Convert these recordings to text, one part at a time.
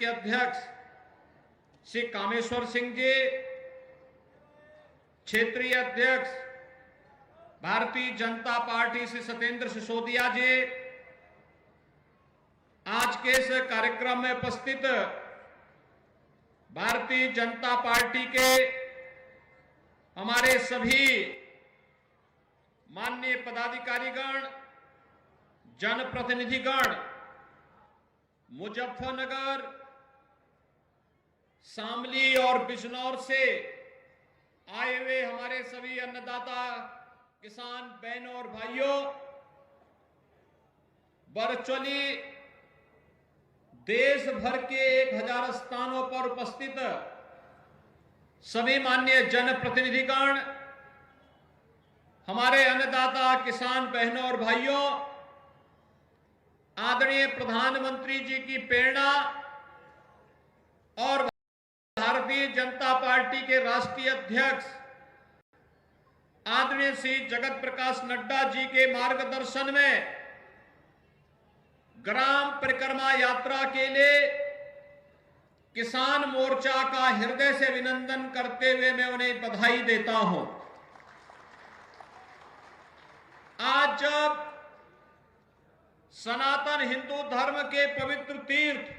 के अध्यक्ष श्री कामेश्वर सिंह जी, क्षेत्रीय अध्यक्ष भारतीय जनता पार्टी श्री सत्येंद्र सिसोदिया जी, आज के इस कार्यक्रम में उपस्थित भारतीय जनता पार्टी के हमारे सभी माननीय पदाधिकारीगण, जनप्रतिनिधिगण, मुजफ्फरनगर, शामली और बिजनौर से आए हुए हमारे सभी अन्नदाता किसान बहनों और भाइयों, वर्चुअली देश भर के 1000 स्थानों पर उपस्थित सभी माननीय जनप्रतिनिधिगण, हमारे अन्नदाता किसान बहनों और भाइयों, आदरणीय प्रधानमंत्री जी की प्रेरणा और भारतीय जनता पार्टी के राष्ट्रीय अध्यक्ष आदरणीय श्री जगत प्रकाश नड्डा जी के मार्गदर्शन में ग्राम परिक्रमा यात्रा के लिए किसान मोर्चा का हृदय से अभिनंदन करते हुए मैं उन्हें बधाई देता हूं। आज जब सनातन हिंदू धर्म के पवित्र तीर्थ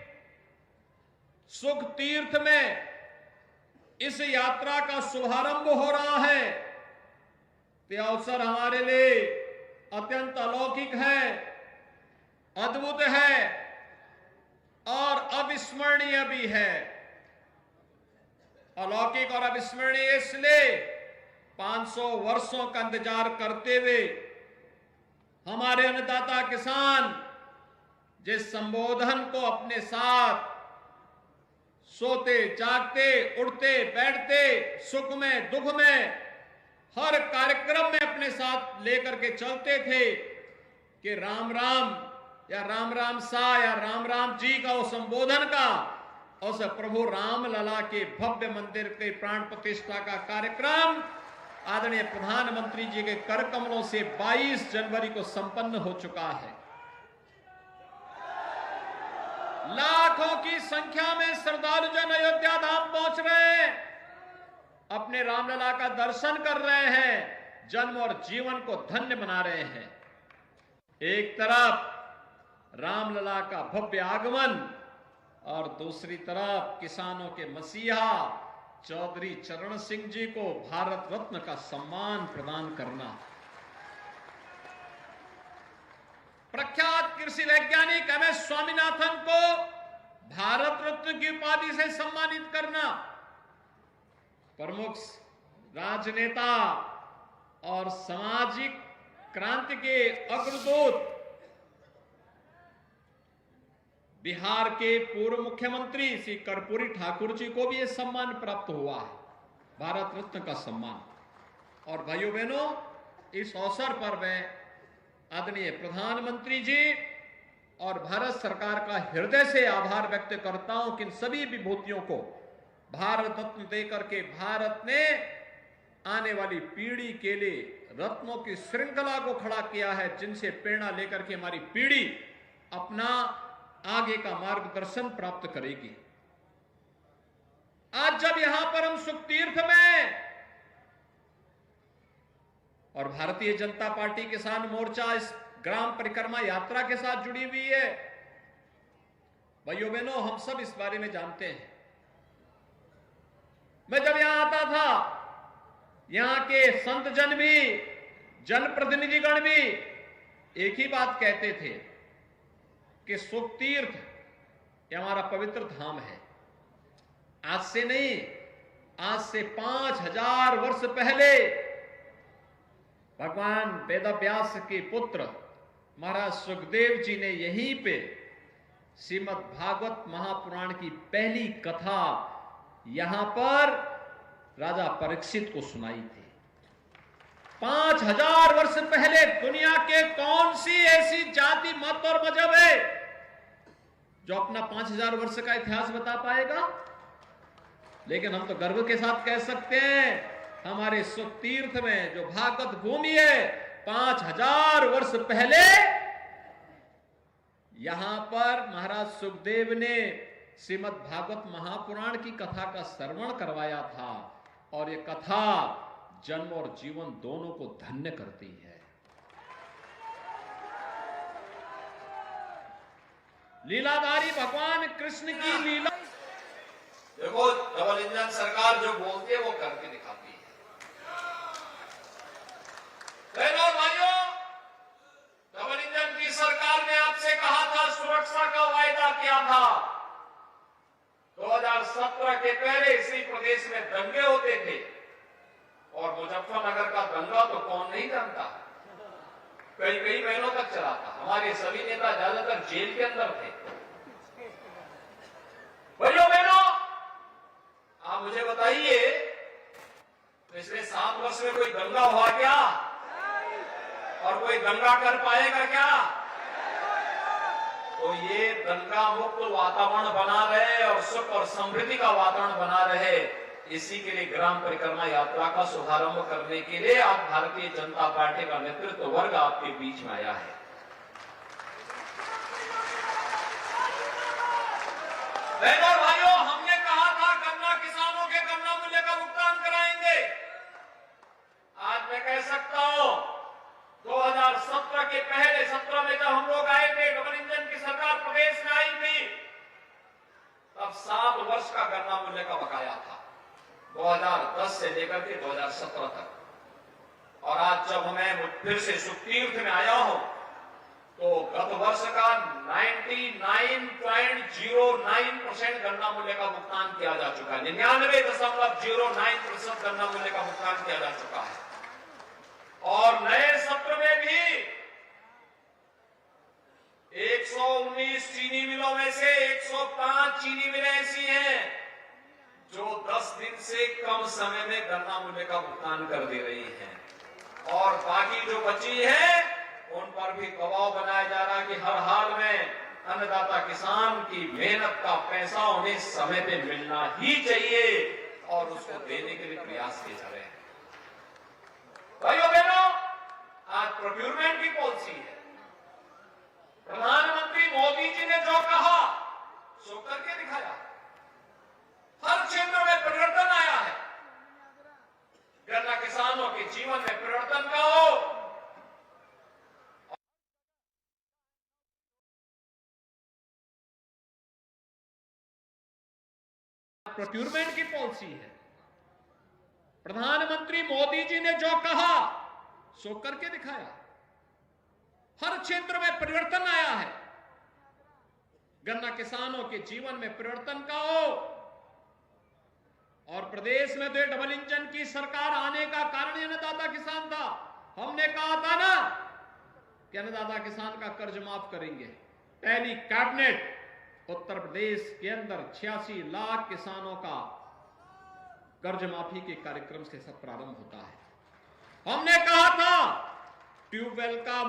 सुख तीर्थ में इस यात्रा का शुभारंभ हो रहा है, तो अवसर हमारे लिए अत्यंत अलौकिक है, अद्भुत है और अविस्मरणीय भी है। अलौकिक और अविस्मरणीय इसलिए 500 वर्षों का इंतजार करते हुए हमारे अन्नदाता किसान जिस संबोधन को अपने साथ सोते जागते उठते बैठते सुख में दुख में हर कार्यक्रम में अपने साथ लेकर के चलते थे कि राम राम या राम राम सा या राम राम जी का वो संबोधन का और प्रभु राम लला के भव्य मंदिर के प्राण प्रतिष्ठा का कार्यक्रम आदरणीय प्रधानमंत्री जी के कर कमलों से 22 जनवरी को संपन्न हो चुका है। लाखों की संख्या में श्रद्धालु जन अयोध्या धाम पहुंच रहे हैं, अपने रामलला का दर्शन कर रहे हैं, जन्म और जीवन को धन्य बना रहे हैं। एक तरफ रामलला का भव्य आगमन और दूसरी तरफ किसानों के मसीहा चौधरी चरण सिंह जी को भारत रत्न का सम्मान प्रदान करना, प्रख्यात कृषि वैज्ञानिक एमएस स्वामीनाथन को भारत रत्न की उपाधि से सम्मानित करना, प्रमुख राजनेता और सामाजिक क्रांति के अग्रदूत बिहार के पूर्व मुख्यमंत्री श्री कर्पूरी ठाकुर जी को भी यह सम्मान प्राप्त हुआ है, भारत रत्न का सम्मान। और भाइयों बहनों, इस अवसर पर मैं आदरणीय प्रधानमंत्री जी और भारत सरकार का हृदय से आभार व्यक्त करता हूं कि इन सभी विभूतियों को भारत रत्न देकर के भारत ने आने वाली पीढ़ी के लिए रत्नों की श्रृंखला को खड़ा किया है, जिनसे प्रेरणा लेकर के हमारी पीढ़ी अपना आगे का मार्गदर्शन प्राप्त करेगी। आज जब यहां पर हम सुख तीर्थ में और भारतीय जनता पार्टी किसान मोर्चा इस ग्राम परिक्रमा यात्रा के साथ जुड़ी हुई है, भाइयों बहनों, हम सब इस बारे में जानते हैं। मैं जब यहां आता था, यहां के संत जन भी, जनप्रतिनिधिगण भी एक ही बात कहते थे कि सुख तीर्थ ये हमारा पवित्र धाम है। आज से नहीं, आज से 5000 वर्ष पहले भगवान वेदव्यास के पुत्र महाराज सुखदेव जी ने यहीं पे श्रीमद् भागवत महापुराण की पहली कथा यहां पर राजा परीक्षित को सुनाई थी। 5000 वर्ष पहले दुनिया के कौन सी ऐसी जाति मत और मजहब है जो अपना 5000 वर्ष का इतिहास बता पाएगा? लेकिन हम तो गर्व के साथ कह सकते हैं, हमारे सुख तीर्थ में जो भागवत भूमि है, 5000 वर्ष पहले यहां पर महाराज सुखदेव ने श्रीमद् भागवत महापुराण की कथा का श्रवण करवाया था और ये कथा जन्म और जीवन दोनों को धन्य करती है। लीलाधारी भगवान कृष्ण की लीला। देखो, डबल इंजन सरकार जो बोलती है वो करके दिखाती है। बहनों और भाइयों, डबल इंजन की सरकार ने आपसे कहा था, सुरक्षा का वायदा किया था। 2017 के पहले इसी प्रदेश में दंगे होते थे और मुजफ्फरनगर का दंगा तो कौन नहीं जानता, कई महीनों तक चला था। हमारे सभी नेता ज्यादातर जेल के अंदर थे। भाइयों बहनों, आप मुझे बताइए, पिछले 7 वर्ष में कोई दंगा हुआ क्या? और कोई दंगा कर पाएगा क्या? तो ये दंगा मुक्त वातावरण बना रहे और सुख और समृद्धि का वातावरण बना रहे, इसी के लिए ग्राम परिक्रमा यात्रा का शुभारंभ करने के लिए आज भारतीय जनता पार्टी का नेतृत्व वर्ग आपके बीच में आया है। बहनों और भाइयों, हमने कहा था गन्ना किसानों के गन्ना मूल्य का भुगतान कराएंगे। आज मैं कह सकता हूं, 2017 के पहले 17 में जब हम लोग आए थे, डबल इंजन की सरकार प्रदेश में आई थी, तब 7 वर्ष का गन्ना मूल्य का बकाया था, 2010 से लेकर के 2017 तक। और आज जब मैं फिर से सुखतीर्थ में आया हूं, तो गत वर्ष का 99.09% गन्ना मूल्य का भुगतान किया जा चुका है। 99.09% गन्ना मूल्य का भुगतान किया जा चुका है। और नए सत्र में भी 119 चीनी मिलों में से 105 चीनी मिलें ऐसी हैं जो 10 दिन से कम समय में गन्ना मूल्य का भुगतान कर दे रही हैं। और बाकी जो बची है उन पर भी दबाव बनाया जा रहा है कि हर हाल में अन्नदाता किसान की मेहनत का पैसा उन्हें समय पे मिलना ही चाहिए और उसको देने के लिए प्रयास किए जा रहे हैं। भाइयों बहनों, आज प्रोक्यूरमेंट की पॉलिसी है। प्रधानमंत्री मोदी जी ने जो कहा सो करके दिखाया। हर क्षेत्र में परिवर्तन आया है। गन्ना किसानों के जीवन में परिवर्तन का हो, प्रोक्यूरमेंट की पॉलिसी है। प्रधानमंत्री मोदी जी ने जो कहा सो करके दिखाया। हर क्षेत्र में परिवर्तन आया है। गन्ना किसानों के जीवन में परिवर्तन का हो। और प्रदेश में तो डबल इंजन की सरकार आने का कारण अन्नदाता किसान था। हमने कहा था ना कि अन्नदाता किसान का कर्ज माफ करेंगे। पहली कैबिनेट उत्तर प्रदेश के अंदर 86 लाख किसानों का कर्ज माफी के कार्यक्रम से सब प्रारंभ होता है। हमने कहा था ट्यूबवेल का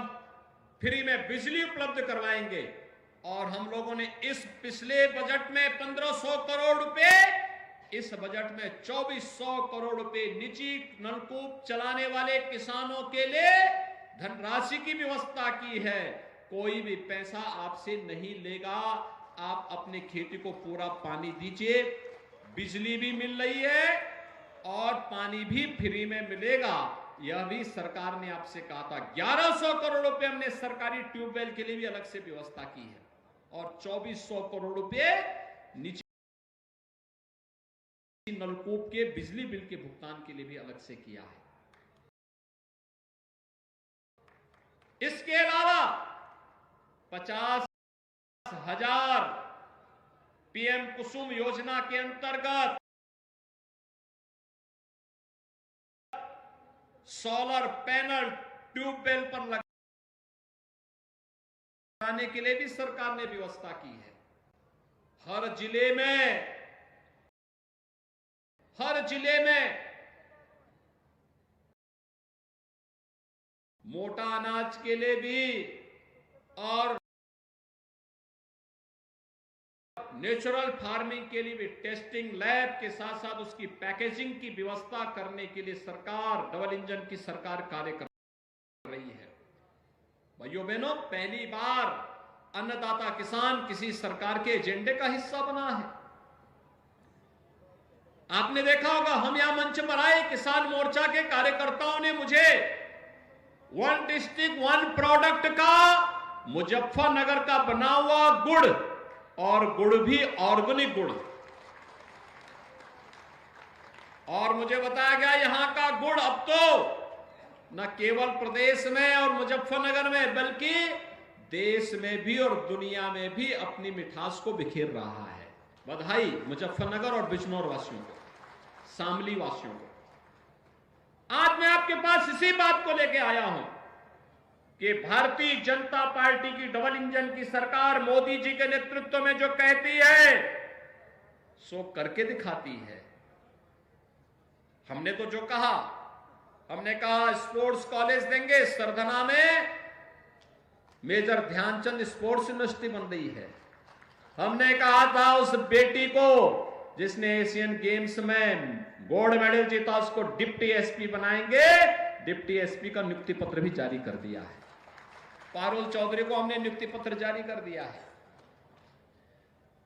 फ्री में बिजली उपलब्ध करवाएंगे और हम लोगों ने इस पिछले बजट में 1500 करोड़ रुपए, इस बजट में 2400 करोड़ रुपए निजी नलकूप चलाने वाले किसानों के लिए धनराशि की व्यवस्था की है। कोई भी पैसा आपसे नहीं लेगा। आप अपनी खेती को पूरा पानी दीजिए, बिजली भी मिल रही है और पानी भी फ्री में मिलेगा। यह भी सरकार ने आपसे कहा था। 1100 करोड़ रुपए हमने सरकारी ट्यूबवेल के लिए भी अलग से व्यवस्था की है और 2400 करोड़ रुपए नीचे नलकूप के बिजली बिल के भुगतान के लिए भी अलग से किया है। इसके अलावा 50,000 पीएम कुसुम योजना के अंतर्गत सोलर पैनल ट्यूबवेल पर लगाने के लिए भी सरकार ने व्यवस्था की है। हर जिले में मोटा अनाज के लिए भी और नेचुरल फार्मिंग के लिए भी टेस्टिंग लैब के साथ साथ उसकी पैकेजिंग की व्यवस्था करने के लिए सरकार, डबल इंजन की सरकार कार्य कर रही है। भाइयों बहनों, पहली बार अन्नदाता किसान किसी सरकार के एजेंडे का हिस्सा बना है। आपने देखा होगा, हम यहां मंच पर आए, किसान मोर्चा के कार्यकर्ताओं ने मुझे वन डिस्ट्रिक्ट वन प्रोडक्ट का मुजफ्फरनगर का बना हुआ गुड़, और गुड़ भी ऑर्गेनिक गुड़, और मुझे बताया गया यहां का गुड़ अब तो न केवल प्रदेश में और मुजफ्फरनगर में बल्कि देश में भी और दुनिया में भी अपनी मिठास को बिखेर रहा है। बधाई मुजफ्फरनगर और बिजनौर वासियों को, शामली वासियों को। आज मैं आपके पास इसी बात को लेकर आया हूं कि भारतीय जनता पार्टी की डबल इंजन की सरकार मोदी जी के नेतृत्व में जो कहती है सो करके दिखाती है। हमने तो जो कहा, हमने कहा स्पोर्ट्स कॉलेज देंगे, सरधना में मेजर ध्यानचंद स्पोर्ट्स यूनिवर्सिटी बन रही है। हमने कहा था उस बेटी को जिसने एशियन गेम्स में गोल्ड मेडल जीता उसको डिप्टी एसपी बनाएंगे, डिप्टी एसपी का नियुक्ति पत्र भी जारी कर दिया है। पारुल चौधरी को हमने नियुक्ति पत्र जारी कर दिया है।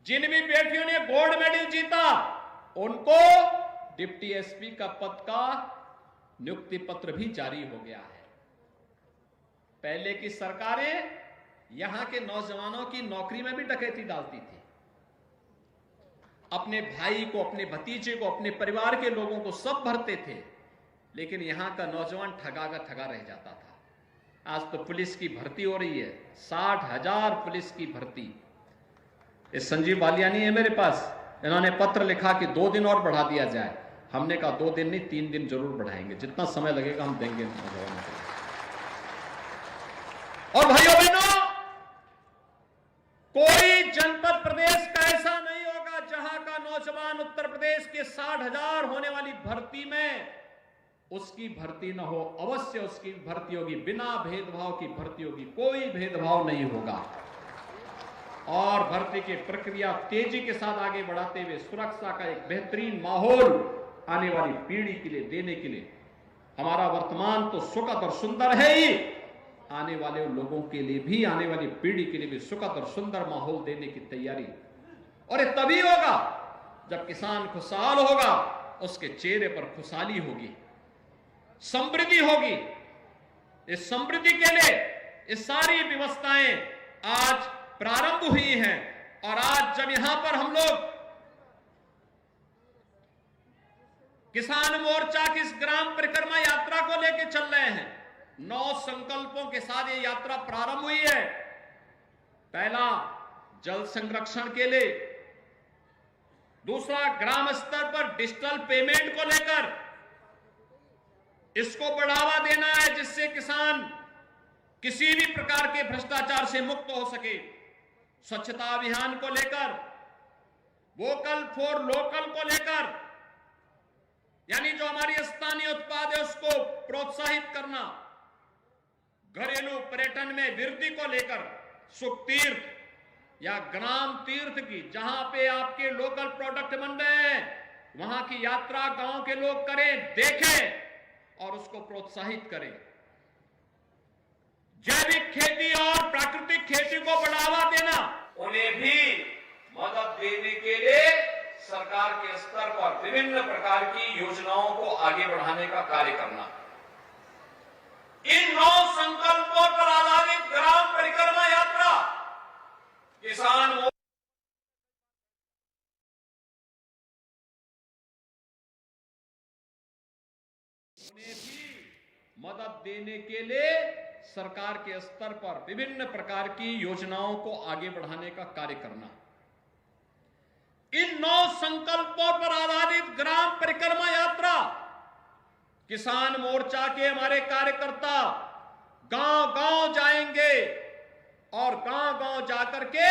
जिन भी बेटियों ने गोल्ड मेडल जीता उनको डिप्टी एसपी का पद का नियुक्ति पत्र भी जारी हो गया है। पहले की सरकारें यहां के नौजवानों की नौकरी में भी डकैती डालती थी, अपने भाई को, अपने भतीजे को, अपने परिवार के लोगों को सब भरते थे, लेकिन यहां का नौजवान ठगा का ठगा रह जाता था। आज तो पुलिस की भर्ती हो रही है, 60,000 पुलिस की भर्ती। इस संजीव बालियानी है मेरे पास, इन्होंने पत्र लिखा कि 2 दिन और बढ़ा दिया जाए। हमने कहा 2 दिन नहीं 3 दिन जरूर बढ़ाएंगे, जितना समय लगेगा हम देंगे नौजवानों को। और भाइयों बहनों, कोई जनपद प्रदेश का ऐसा नहीं होगा जहां का नौजवान उत्तर प्रदेश के 60,000 होने वाली भर्ती में उसकी भर्ती न हो। अवश्य उसकी भर्ती होगी, बिना भेदभाव की भर्ती होगी, कोई भेदभाव नहीं होगा। और भर्ती की प्रक्रिया तेजी के साथ आगे बढ़ाते हुए सुरक्षा का एक बेहतरीन माहौल आने वाली पीढ़ी के लिए देने के लिए, हमारा वर्तमान तो सुखद और सुंदर है ही, आने वाले लोगों के लिए भी, आने वाली पीढ़ी के लिए भी सुखद और सुंदर माहौल देने की तैयारी। और ये तभी होगा जब किसान खुशहाल होगा, उसके चेहरे पर खुशहाली होगी, समृद्धि होगी। इस समृद्धि के लिए ये सारी व्यवस्थाएं आज प्रारंभ हुई हैं। और आज जब यहां पर हम लोग किसान मोर्चा की इस ग्राम परिक्रमा यात्रा को लेकर चल रहे हैं, 9 संकल्पों के साथ ये यात्रा प्रारंभ हुई है। पहला जल संरक्षण के लिए, दूसरा ग्राम स्तर पर डिजिटल पेमेंट को लेकर इसको बढ़ावा देना है, जिससे किसान किसी भी प्रकार के भ्रष्टाचार से मुक्त हो सके। स्वच्छता अभियान को लेकर, वोकल फॉर लोकल को लेकर, यानी जो हमारी स्थानीय उत्पाद है उसको प्रोत्साहित करना, घरेलू पर्यटन में वृद्धि को लेकर सुख तीर्थ या ग्राम तीर्थ की, जहां पे आपके लोकल प्रोडक्ट बन रहे हैं वहां की यात्रा गांव के लोग करें, देखें और उसको प्रोत्साहित करें। जैविक खेती और प्राकृतिक खेती को बढ़ावा देना, उन्हें भी मदद देने के लिए सरकार के स्तर पर विभिन्न प्रकार की योजनाओं को आगे बढ़ाने का कार्य करना। इन 9 संकल्पों पर आधारित ग्राम परिक्रमा यात्रा किसान उन्हें भी मदद देने के लिए सरकार के स्तर पर विभिन्न प्रकार की योजनाओं को आगे बढ़ाने का कार्य करना। इन 9 संकल्पों पर आधारित ग्राम परिक्रमा यात्रा किसान मोर्चा के हमारे कार्यकर्ता गांव-गांव जाएंगे और गांव-गांव जाकर के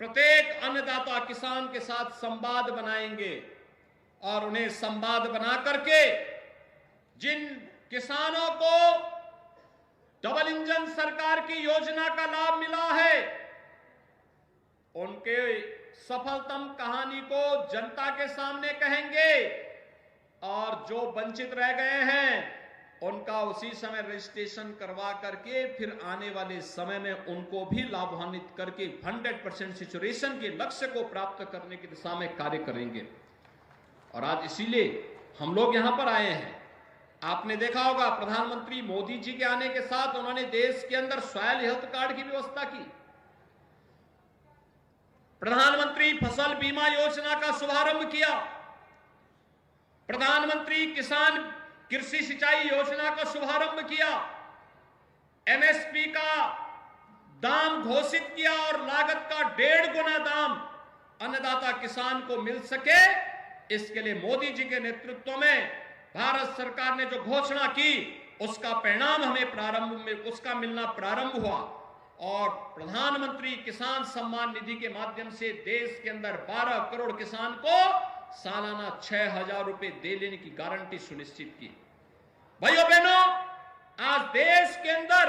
प्रत्येक अन्नदाता किसान के साथ संवाद बनाएंगे और उन्हें संवाद बना करके जिन किसानों को डबल इंजन सरकार की योजना का लाभ मिला है उनके सफलतम कहानी को जनता के सामने कहेंगे और जो वंचित रह गए हैं उनका उसी समय रजिस्ट्रेशन करवा करके फिर आने वाले समय में उनको भी लाभान्वित करके 100% सैचुरेशन के लक्ष्य को प्राप्त करने की दिशा में कार्य करेंगे। और आज इसीलिए हम लोग यहां पर आए हैं। आपने देखा होगा प्रधानमंत्री मोदी जी के आने के साथ उन्होंने देश के अंदर सॉयल हेल्थ कार्ड की व्यवस्था की, प्रधानमंत्री फसल बीमा योजना का शुभारंभ किया, प्रधानमंत्री किसान कृषि सिंचाई योजना का शुभारंभ किया, एमएसपी का दाम घोषित किया और लागत का 1.5 गुना दाम अन्नदाता किसान को मिल सके, इसके लिए मोदी जी के नेतृत्व में भारत सरकार ने जो घोषणा की उसका परिणाम हमें उसका मिलना प्रारंभ हुआ। और प्रधानमंत्री किसान सम्मान निधि के माध्यम से देश के अंदर 12 करोड़ किसान को सालाना 6,000 रुपए दे लेने की गारंटी सुनिश्चित की। भाइयों बहनों, आज देश के अंदर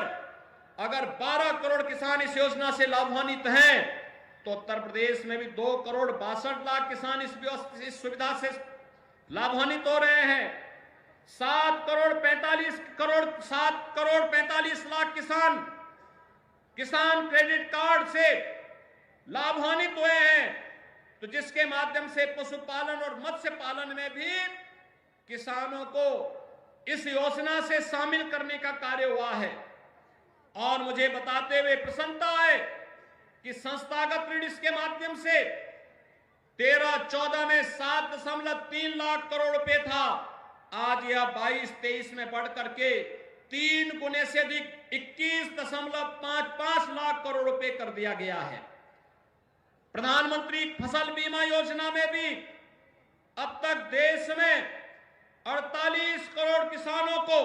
अगर 12 करोड़ किसान इस योजना से लाभान्वित हैं तो उत्तर प्रदेश में भी 2 करोड़ 62 लाख किसान इस सुविधा से लाभान्वित हो रहे हैं। 7 करोड़ 45 लाख किसान क्रेडिट कार्ड से लाभान्वित हुए हैं, तो जिसके माध्यम से पशुपालन और मत्स्य पालन में भी किसानों को इस योजना से शामिल करने का कार्य हुआ है। और मुझे बताते हुए प्रसन्नता है कि संस्थागत ऋण इसके माध्यम से 13-14 में 7.3 लाख करोड़ रुपए था, आज यह 22-23 में बढ़ करके 3 गुने से अधिक 21.55 लाख करोड़ रुपए कर दिया गया है। प्रधानमंत्री फसल बीमा योजना में भी अब तक देश में 48 करोड़ किसानों को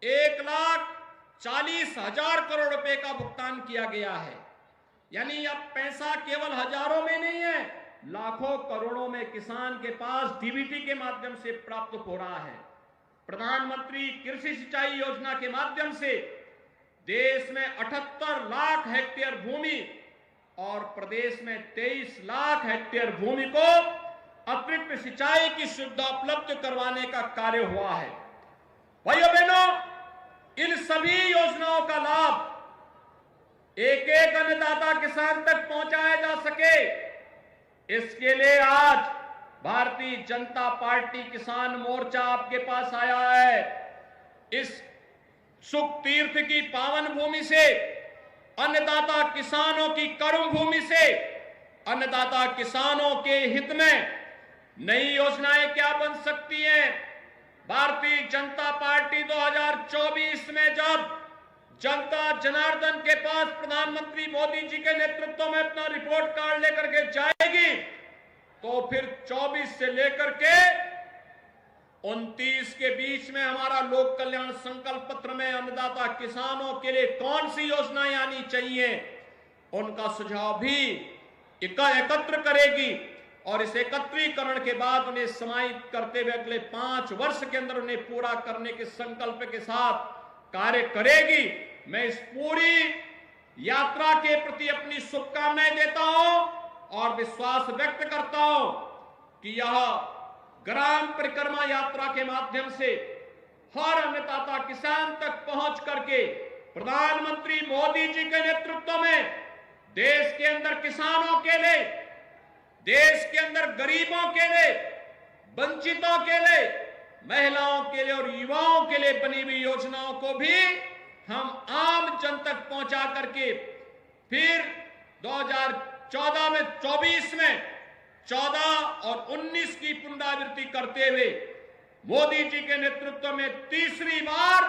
1,40,000 करोड़ रुपए का भुगतान किया गया है। यानी अब पैसा केवल हजारों में नहीं है, लाखों करोड़ों में किसान के पास डीबीटी के माध्यम से प्राप्त हो रहा है। प्रधानमंत्री कृषि सिंचाई योजना के माध्यम से देश में 78 लाख हेक्टेयर भूमि और प्रदेश में 23 लाख हेक्टेयर भूमि को अतिरिक्त सिंचाई की सुविधा उपलब्ध करवाने का कार्य हुआ है। भाइयों बहनों, इन सभी योजनाओं का लाभ एक एक अन्नदाता किसान तक पहुंचाया जा सके, इसके लिए आज भारतीय जनता पार्टी किसान मोर्चा आपके पास आया है। इस सुख तीर्थ की पावन भूमि से, अन्नदाता किसानों की कर्म भूमि से, अन्नदाता किसानों के हित में नई योजनाएं क्या बन सकती हैं। भारतीय जनता पार्टी 2024 में जब जनता जनार्दन के पास प्रधानमंत्री मोदी जी के नेतृत्व में अपना रिपोर्ट कार्ड लेकर के जाएगी, तो फिर 24 से लेकर के 29 के बीच में हमारा लोक कल्याण संकल्प पत्र में अन्नदाता किसानों के लिए कौन सी योजनाएं आनी चाहिए, उनका सुझाव भी एकत्र करेगी और इस एकत्रीकरण के बाद उन्हें समाहित करते हुए अगले 5 वर्ष के अंदर उन्हें पूरा करने के संकल्प के साथ कार्य करेगी। मैं इस पूरी यात्रा के प्रति अपनी शुभकामनाएं देता हूं और विश्वास व्यक्त करता हूं कि यह ग्राम परिक्रमा यात्रा के माध्यम से हर अन्नदाता किसान तक पहुंच करके प्रधानमंत्री मोदी जी के नेतृत्व में देश के अंदर किसानों के लिए, देश के अंदर गरीबों के लिए, वंचितों के लिए, महिलाओं के लिए और युवाओं के लिए बनी हुई योजनाओं को भी हम आम जन तक पहुंचा करके फिर 2014 में 24 में 14 और 19 की पुनरावृत्ति करते हुए मोदी जी के नेतृत्व में तीसरी बार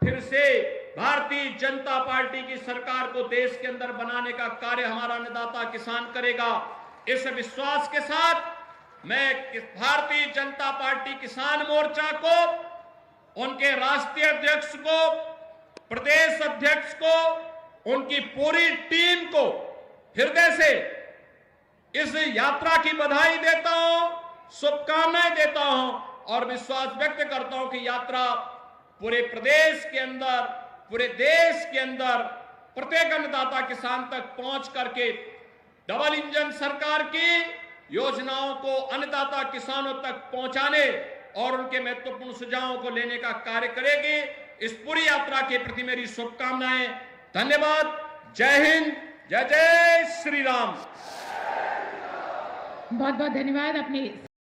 फिर से भारतीय जनता पार्टी की सरकार को देश के अंदर बनाने का कार्य हमारा अन्नदाता किसान करेगा। इस विश्वास के साथ मैं भारतीय जनता पार्टी किसान मोर्चा को, उनके राष्ट्रीय अध्यक्ष को, प्रदेश अध्यक्ष को, उनकी पूरी टीम को हृदय से इस यात्रा की बधाई देता हूं, शुभकामनाएं देता हूं और विश्वास व्यक्त करता हूं कि यात्रा पूरे प्रदेश के अंदर, पूरे देश के अंदर प्रत्येक अन्नदाता किसान तक पहुंच करके डबल इंजन सरकार की योजनाओं को अन्नदाता किसानों तक पहुंचाने और उनके महत्वपूर्ण सुझावों को लेने का कार्य करेगी। इस पूरी यात्रा के प्रति मेरी शुभकामनाएं। धन्यवाद। जय हिंद, जय जय श्री राम। बहुत बहुत धन्यवाद। अपनी